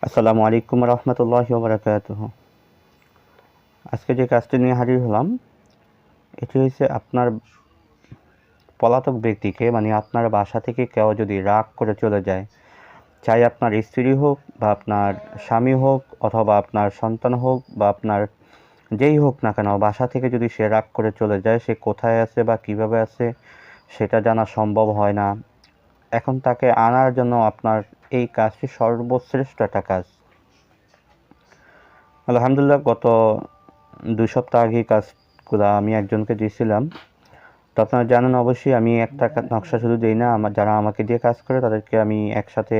আসসালামু আলাইকুম রহমতুল্লাহি ওয়া বারাকাতুহু। আজকে যে কাজটি নিয়ে হাজির হলাম এটি হচ্ছে আপনার পলাতক ব্যক্তিকে, মানে আপনার বাসা থেকে কেউ যদি রাগ করে চলে যায়, চাই আপনার স্ত্রী হোক বা আপনার স্বামী হোক অথবা আপনার সন্তান হোক বা আপনার যেই হোক না কেন, বাসা থেকে যদি সে রাগ করে চলে যায়, সে কোথায় আছে বা কিভাবে আছে সেটা জানা সম্ভব হয় না। এখন তাকে আনার জন্য আপনার এই কাজটি সর্বশ্রেষ্ঠ একটা কাজ। আলহামদুলিল্লাহ, গত 2 সপ্তাহ আগে কাজগুলো আমি একজনকে দিয়েছিলাম। তো আপনারা জানেন অবশ্যই আমি একটা নকশা শুধু দিই না, যারা আমাকে দিয়ে কাজ করে তাদেরকে আমি একসাথে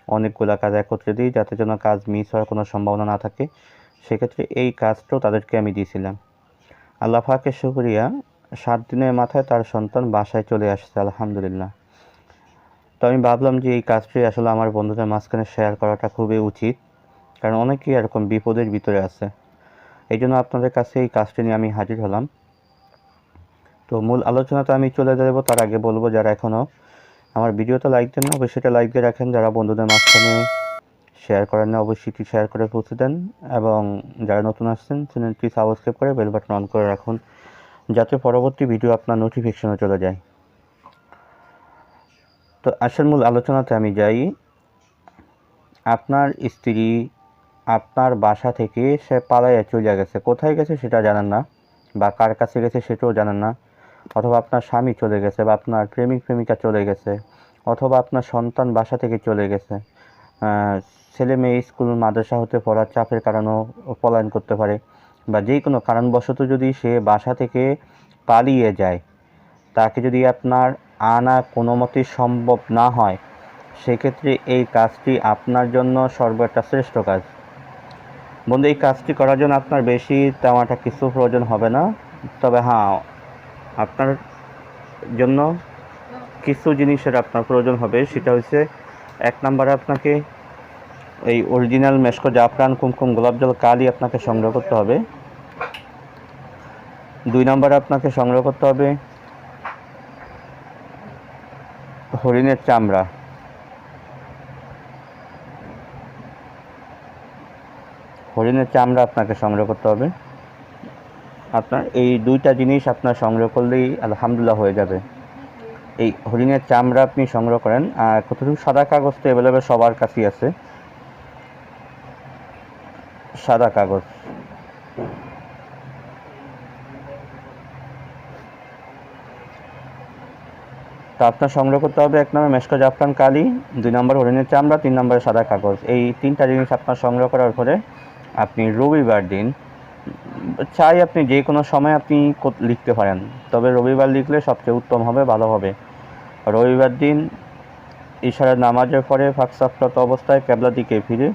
অনেকগুলো কাজ একত্রে দিই, যাতে যেন কাজ মিস হওয়ার কোনো সম্ভাবনা না থাকে। সেক্ষেত্রে এই কাজটাও তাদেরকে আমি দিয়েছিলাম। আল্লাহ পাকের শুকরিয়া, 7 দিনের মাথায় তার সন্তান বাসায় চলে আসছে আলহামদুলিল্লাহ। তো আমি ভাবলাম যে এই কাজটি আসলে আমার বন্ধুদের মাঝখানে শেয়ার করাটা খুবই উচিত, কারণ অনেকেই এরকম বিপদের ভিতরে আছে। এই জন্য আপনাদের কাছে এই কাজটি নিয়ে আমি হাজির হলাম। তো মূল আলোচনাতে আমি চলে যাব, তার আগে বলবো যারা এখনও আমার ভিডিওতে লাইক দেন না অবশ্যই সেটা লাইক দিয়ে রাখেন, যারা বন্ধুদের মাঝখানে শেয়ার করেন না অবশ্যই শেয়ার করে পৌঁছে দেন, এবং যারা নতুন আসছেন চ্যানেলটি সাবস্ক্রাইব করে বেল বাটন অন করে রাখুন, যাতে পরবর্তী ভিডিও আপনার নোটিফিকেশনে চলে যায়। তো আসল মূল আলোচনাতে আমি যাই। আপনার স্ত্রী আপনার বাসা থেকে সে পালাইয়া চলে গেছে, কোথায় গেছে সেটা জানেন না, বা কার কাছে গেছে সেটাও জানেন না, অথবা আপনার স্বামী চলে গেছে, বা আপনার প্রেমিক প্রেমিকা চলে গেছে, অথবা আপনার সন্তান বাসা থেকে চলে গেছে। ছেলে মেয়ে স্কুল মাদ্রাসা হতে পড়ার চাপের কারণেও পলায়ন করতে পারে, বা যে কোনো কারণবশত যদি সে বাসা থেকে পালিয়ে যায়, তাকে যদি আপনার আনা কোনো মতেই সম্ভব না হয়, সেক্ষেত্রে এই কাজটি আপনার জন্য একটা শ্রেষ্ঠ কাজ। বন্ধু, এই কাজটি করার জন্য আপনার বেশি তেমন একটা কিছু প্রয়োজন হবে না, তবে হ্যাঁ, আপনার জন্য কিছু জিনিসের আপনার প্রয়োজন হবে। সেটা হচ্ছে, 1 নম্বরে আপনাকে এই অরিজিনাল মেশকো জাফরান কুমকুম গোলাপ জল কালি আপনাকে সংগ্রহ করতে হবে। 2 নম্বরে আপনাকে সংগ্রহ করতে হবে হরিণের চামড়া। আপনাকে সংগ্রহ করতে হবে। আপনার এই 2টা জিনিস আপনার সংগ্রহ করলেই আলহামদুলিল্লাহ হয়ে যাবে। এই হরিণের চামড়া আপনি সংগ্রহ করেন, আর কতটুকু সাদা কাগজ তো অ্যাভেলেবেল সবার কাছেই আছে, সাদা কাগজ। তো আপনার সংগ্রহ করতে হবে 1 নম্বর মেশকো জাফরান কালি, 2 নম্বর হরিণের চামড়া, 3 নম্বরে সাদা কাগজ। এই 3টা জিনিস আপনার সংগ্রহ করার পরে আপনি রবিবার দিন, চাই আপনি যে কোনো সময় আপনি লিখতে পারেন, তবে রবিবার লিখলে সবচেয়ে উত্তম হবে, ভালো হবে। রবিবার দিন ইশারার নামাজের পরে ফাঁকসাফরত অবস্থায় কেবলা দিকে ফিরে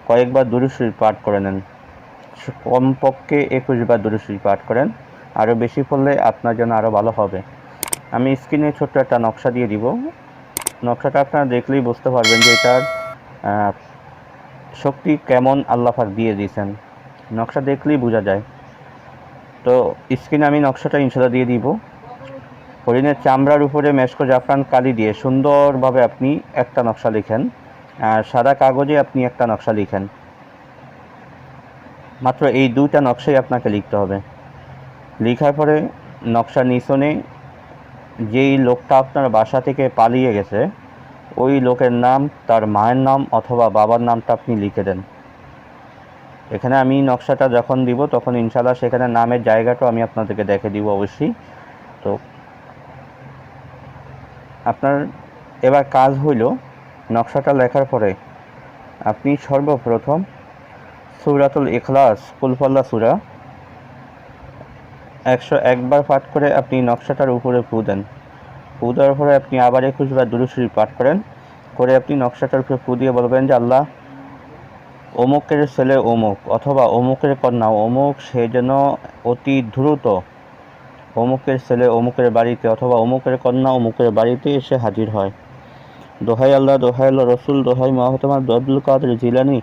কয়েকবার দুরূদ শরীফ পাঠ করে নেন। কমপক্ষে 21 বার দুরূদ শরীফ পাঠ করেন, আরও বেশি পড়লে আপনার জন্য আরও ভালো হবে। আমি স্ক্রিনে ছোট্ট একটা নকশা দিয়ে দিব। নকশাটা আপনারা দেখলেই বুঝতে পারবেন যে এটার শক্তি কেমন আল্লাহ পাক দিয়ে দিয়েছেন, নকশা দেখলেই বোঝা যায়। তো স্ক্রিনে আমি নকশাটা ইনশাল্লাহ দিয়ে দিব। হরিণের চামড়ার উপরে মেশকো জাফরান কালি দিয়ে সুন্দরভাবে আপনি একটা নকশা লিখেন, আর সাদা কাগজে আপনি একটা নকশা লিখেন। মাত্র এই 2টা নকশাই আপনাকে লিখতে হবে। লেখার পরে নকশার নিচনে যেই লোকটা আপনার বাসা থেকে পালিয়ে গেছে ওই লোকের নাম, তার মায়ের নাম অথবা বাবার নামটা আপনি লিখে দেন। এখানে আমি নকশাটা যখন দিব তখন ইনশাল্লাহ সেখানে নামের জায়গাটাও আমি আপনাদেরকে দেখে দিব অবশ্যই। তো আপনার এবার কাজ হইল, নকশাটা লেখার পরে আপনি সর্বপ্রথম সূরাতুল ইখলাস কুলফাল্লাহ সূরা 101 বার পাঠ করে আপনি নকশাটার উপরে ফু দেন। ফু দেওয়ার পরে আপনি আবার 21 বার দুরূদ শরীফ পাঠ করেন, করে আপনি নকশাটার উপরে ফু দিয়ে বলবেন যে আল্লাহ, অমুকের ছেলে অমুক অথবা অমুকের কন্যা অমুক, সে যেন অতি দ্রুত অমুকের ছেলে অমুকের বাড়িতে অথবা অমুকের কন্যা অমুকের বাড়িতে এসে হাজির হয়। দোহাই আল্লাহ, দোহাই আল্লাহ রসুল, দোহাই মহতমা আব্দুল কাদের জিলানি,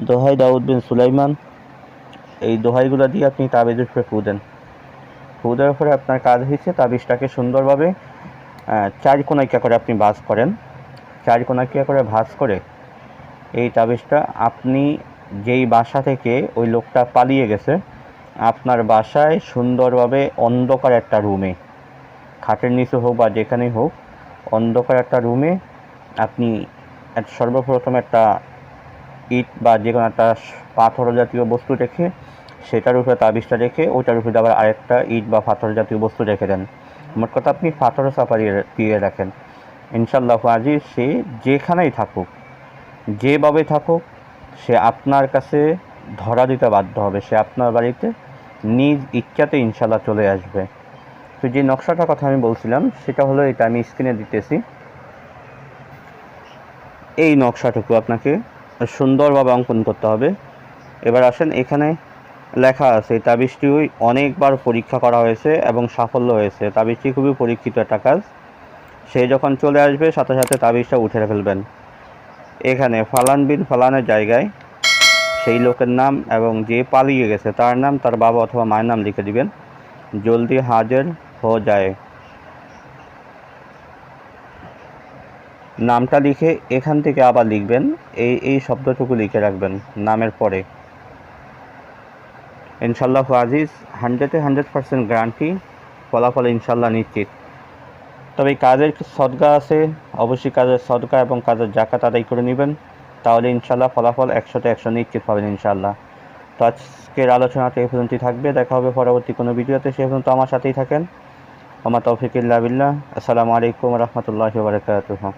দোহাই দাউদ বিন সুলাইমান, এই দোহাইগুলো দিয়ে আপনি তাবিজের উপরে ফু দেন। ফু দেওয়ার পরে আপনার কাজ হয়েছে তাবিজটাকে সুন্দরভাবে চার কোনাইকা করে আপনি ভাঁজ করেন। চার কোনাইকা করে ভাঁজ করে এই তাবিজটা আপনি যেই বাসা থেকে ওই লোকটা পালিয়ে গেছে, আপনার বাসায় সুন্দরভাবে অন্ধকার একটা রুমে, খাটের নিচে হোক বা যেখানেই হোক, অন্ধকার একটা রুমে আপনি সর্বপ্রথম একটা ইট বা যে কোনো একটা পাথর জাতীয় বস্তু রেখে সেটার উপরে তাবিজটা রেখে ওইটার উপরে আবার আরেকটা ইট বা পাথর জাতীয় বস্তু রেখে দেন। মোট কথা আপনি পাথরের চাপা দিয়ে রাখেন। ইনশাআল্লাহ আজিজ সে যেখানেই থাকুক, যেভাবে থাকুক, সে আপনার কাছে ধরা দিতে বাধ্য হবে। সে আপনার বাড়িতে নিজ ইচ্ছাতে ইনশাআল্লাহ চলে আসবে। তো যে নকশাটার কথা আমি বলছিলাম সেটা হলো এটা, আমি স্ক্রিনে দিতেছি। এই নকশাটুকু আপনাকে সুন্দরভাবে অঙ্কন করতে হবে। এবার আসেন, এখানে লেখা আছে তাবিজটি অনেকবার পরীক্ষা করা হয়েছে এবং সাফল্য হয়েছে। তাবিজটি খুবই পরীক্ষিত একটা কাজ। সে যখন চলে আসবে সাথে সাথে তাবিজটা উঠে ফেলবেন। এখানে ফালান বিন ফালানের জায়গায় সেই লোকের নাম এবং যে পালিয়ে গেছে তার নাম, তার বাবা অথবা মায়ের নাম লিখে দিবেন। জলদি হাজির হো যায় নামটা লিখে এখান থেকে আবার লিখবেন, এই শব্দটুকু লিখে রাখবেন নামের পরে। ইনশাআল্লাহ আজিজ 100% গ্যারান্টি, ফলাফল ইনশাআল্লাহ নিশ্চিত। তবে এই কাজের সদকা আছে, অবশ্যই কাজের সদকা এবং কাজের জাকাত আদায় করে নেবেন, তাহলে ইনশাআল্লাহ ফলাফল 100তে 100 নিশ্চিত পাবেন ইনশাআল্লাহ। তো আজকের আলোচনাটা এই পর্যন্তই থাকবে। দেখা হবে পরবর্তী কোনো ভিডিওতে। সে পর্যন্ত আমার সাথেই থাকেন। ওমা তৌফিক ইল্লা বিল্লাহ। আসসালামু আলাইকুম ওয়া রাহমাতুল্লাহি ওয়া বারাকাতুহু।